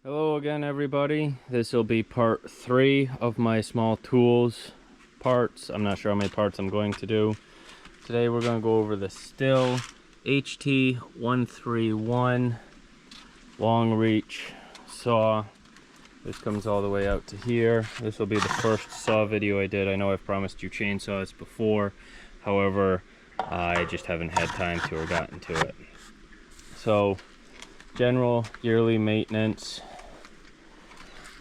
Hello again, everybody. This will be part 3 of my small tools parts. I'm not sure how many parts I'm going to do. Today we're going to go over the Stihl HT131 long reach saw. This comes all the way out to here. This will be the first saw video I did. I know I've promised you chainsaws before. However, I just haven't had time to or gotten to it. So, general yearly maintenance.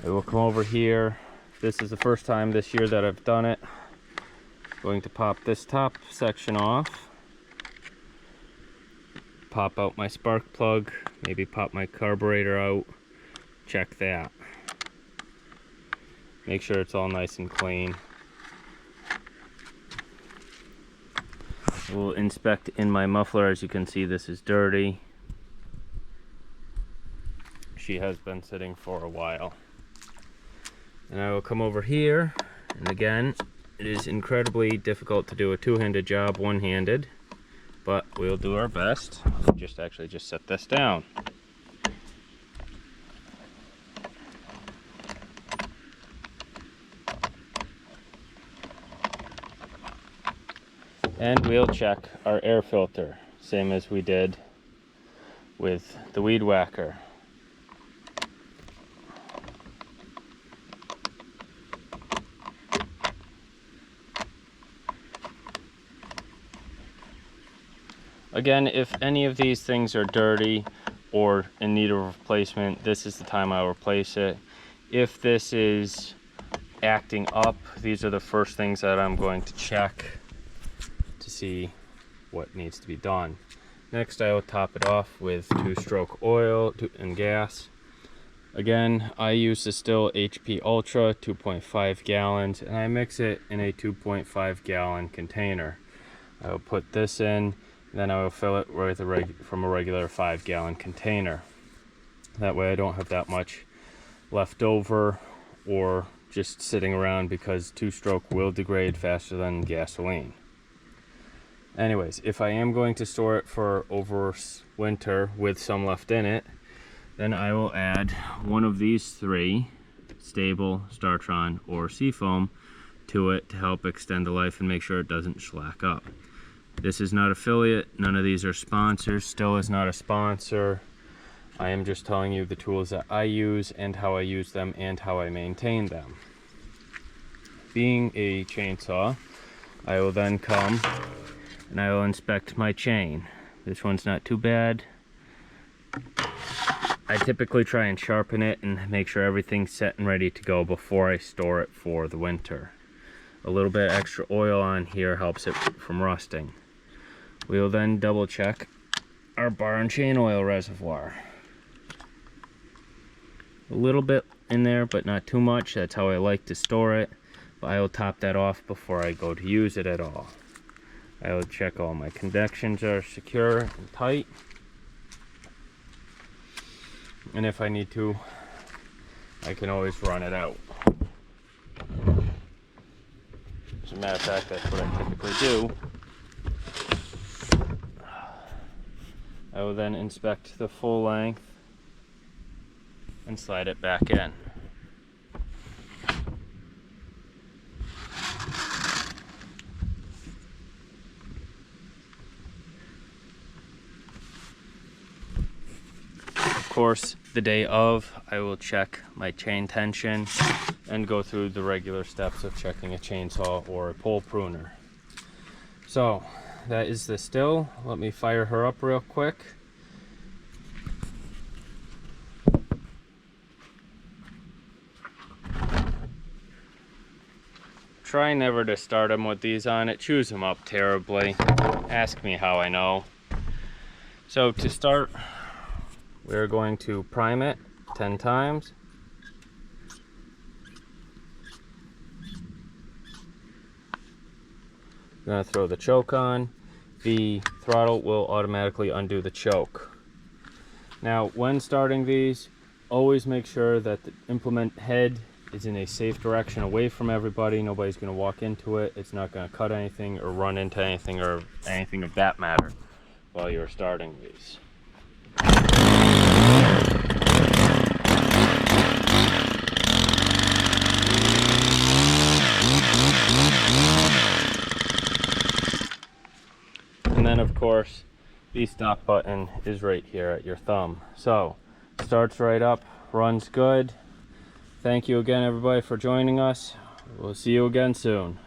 I will come over here. This is the first time this year that I've done it. Going to pop this top section off. Pop out my spark plug. Maybe pop my carburetor out. Check that. Make sure it's all nice and clean. We'll inspect in my muffler. As you can see, this is dirty. She has been sitting for a while. And I will come over here, and again, it is incredibly difficult to do a two-handed job one-handed, but we'll do our best. Just set this down. And we'll check our air filter, same as we did with the weed whacker. Again, if any of these things are dirty or in need of replacement, this is the time I'll replace it. If this is acting up, these are the first things that I'm going to check to see what needs to be done. Next, I will top it off with 2-stroke oil and gas. Again, I use the Stihl HP Ultra 2.5 gallons, and I mix it in a 2.5 gallon container. I will put this in. Then I will fill it with from a regular 5-gallon container. That way I don't have that much left over or just sitting around, because 2-stroke will degrade faster than gasoline. Anyways, if I am going to store it for over winter with some left in it, then I will add one of these 3, Stable, Startron, or Seafoam, to it to help extend the life and make sure it doesn't slack up. This is not affiliate, none of these are sponsors. Stihl is not a sponsor. I am just telling you the tools that I use and how I use them and how I maintain them. Being a chainsaw, I will then come and I will inspect my chain. This one's not too bad. I typically try and sharpen it and make sure everything's set and ready to go before I store it for the winter. A little bit extra oil on here helps it from rusting. We will then double check our bar and chain oil reservoir. A little bit in there, but not too much. That's how I like to store it. But I will top that off before I go to use it at all. I will check all my connections are secure and tight. And if I need to, I can always run it out. As a matter of fact, that's what I typically do. I will then inspect the full length and slide it back in. Of course, the day of, I will check my chain tension and go through the regular steps of checking a chainsaw or a pole pruner. So, that is the Stihl. Let me fire her up real quick. Try never to start them with these on. It chews them up terribly. Ask me how I know. So to start, we're going to prime it 10 times. I'm going to throw the choke on. The throttle will automatically undo the choke. Now, when starting these, always make sure that the implement head is in a safe direction away from everybody. Nobody's going to walk into it. It's not going to cut anything or run into anything or anything of that matter while you're starting these. of course, the stop button is right here at your thumb. So, starts right up, runs good. Thank you again, everybody, for joining us. We'll see you again soon.